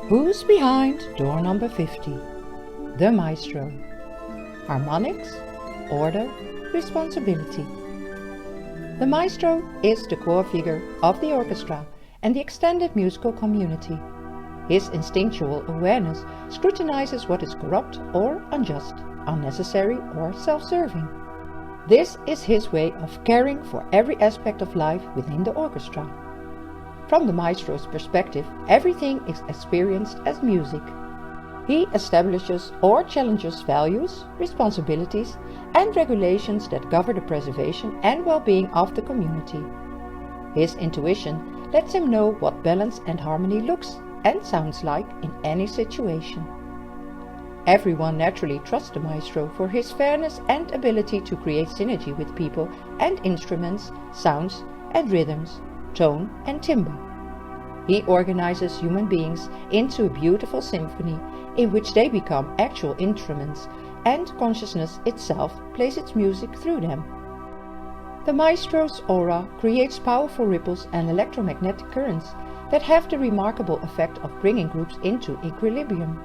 Who's behind door number 50? The Maestro. Harmonics, order, responsibility. The Maestro is the core figure of the orchestra and the extended musical community. His instinctual awareness scrutinizes what is corrupt or unjust, unnecessary or self-serving. This is his way of caring for every aspect of life within the orchestra. From the Maestro's perspective, everything is experienced as music. He establishes or challenges values, responsibilities, and regulations that govern the preservation and well-being of the community. His intuition lets him know what balance and harmony looks and sounds like in any situation. Everyone naturally trusts the Maestro for his fairness and ability to create synergy with people and instruments, sounds and rhythms, tone and timbre. He organizes human beings into a beautiful symphony in which they become actual instruments, and consciousness itself plays its music through them. The Maestro's aura creates powerful ripples and electromagnetic currents that have the remarkable effect of bringing groups into equilibrium.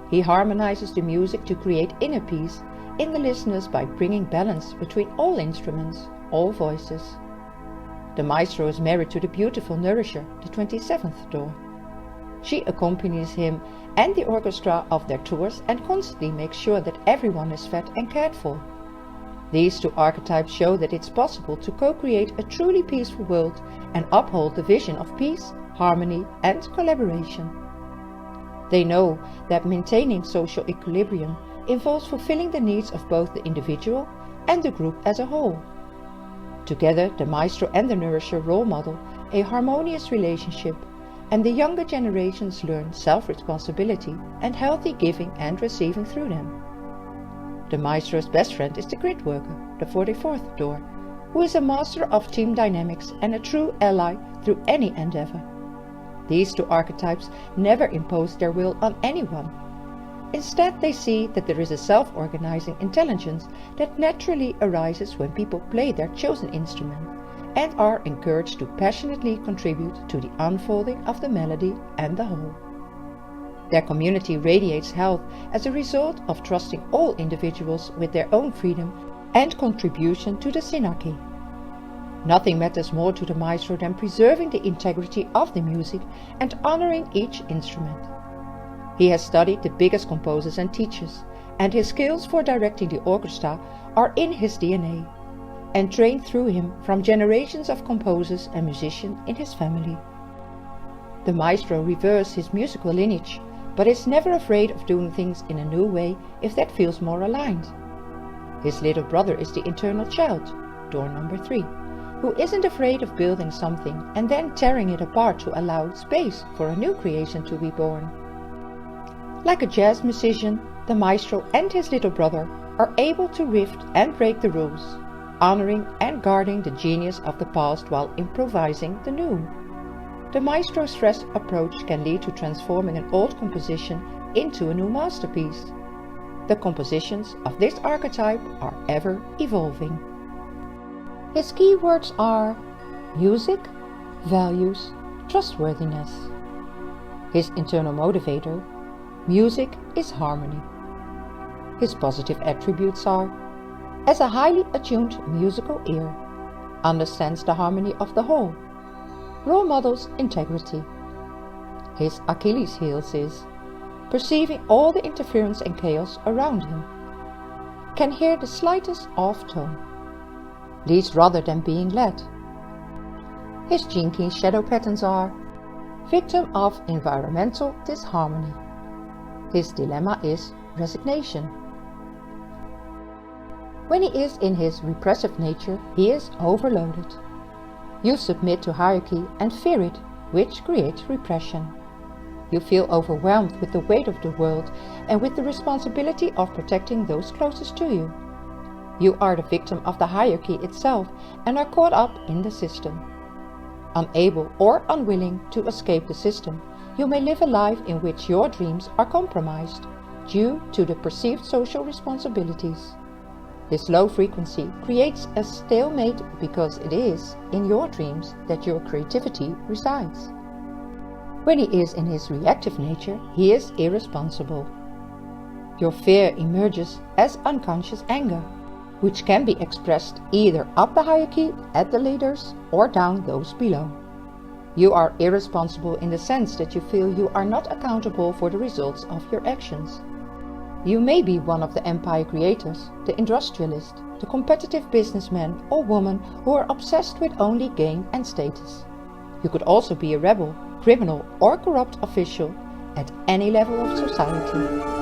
He harmonizes the music to create inner peace in the listeners by bringing balance between all instruments, all voices. The Maestro is married to the beautiful nourisher, the 27th door. She accompanies him and the orchestra of their tours and constantly makes sure that everyone is fed and cared for. These two archetypes show that it's possible to co-create a truly peaceful world and uphold the vision of peace, harmony and collaboration. They know that maintaining social equilibrium involves fulfilling the needs of both the individual and the group as a whole. Together, the Maestro and the nourisher role model a harmonious relationship, and the younger generations learn self-responsibility and healthy giving and receiving through them. The Maestro's best friend is the grid worker, the 44th door, who is a master of team dynamics and a true ally through any endeavor. These two archetypes never impose their will on anyone. Instead, they see that there is a self-organizing intelligence that naturally arises when people play their chosen instrument and are encouraged to passionately contribute to the unfolding of the melody and the whole. Their community radiates health as a result of trusting all individuals with their own freedom and contribution to the synarchy. Nothing matters more to the Maestro than preserving the integrity of the music and honoring each instrument. He has studied the biggest composers and teachers, and his skills for directing the orchestra are in his DNA, and trained through him from generations of composers and musicians in his family. The Maestro reveres his musical lineage, but is never afraid of doing things in a new way if that feels more aligned. His little brother is the internal child, door number 3, who isn't afraid of building something and then tearing it apart to allow space for a new creation to be born. Like a jazz musician, the Maestro and his little brother are able to riff and break the rules, honoring and guarding the genius of the past while improvising the new. The Maestro's fresh approach can lead to transforming an old composition into a new masterpiece. The compositions of this archetype are ever evolving. His keywords are music, values, trustworthiness. His internal motivator: music is harmony. His positive attributes are: as a highly attuned musical ear, understands the harmony of the whole, role models integrity. His Achilles heels is: perceiving all the interference and chaos around him, can hear the slightest off tone, leads rather than being led. His gene key shadow patterns are: victim of environmental disharmony. His dilemma is resignation. When he is in his repressive nature, he is overloaded. You submit to hierarchy and fear it, which creates repression. You feel overwhelmed with the weight of the world and with the responsibility of protecting those closest to you. You are the victim of the hierarchy itself and are caught up in the system. Unable or unwilling to escape the system, you may live a life in which your dreams are compromised due to the perceived social responsibilities. This low frequency creates a stalemate because it is in your dreams that your creativity resides. When he is in his reactive nature, he is irresponsible. Your fear emerges as unconscious anger, which can be expressed either up the hierarchy at the leaders or down those below. You are irresponsible in the sense that you feel you are not accountable for the results of your actions. You may be one of the empire creators, the industrialist, the competitive businessman or woman who are obsessed with only gain and status. You could also be a rebel, criminal or corrupt official at any level of society.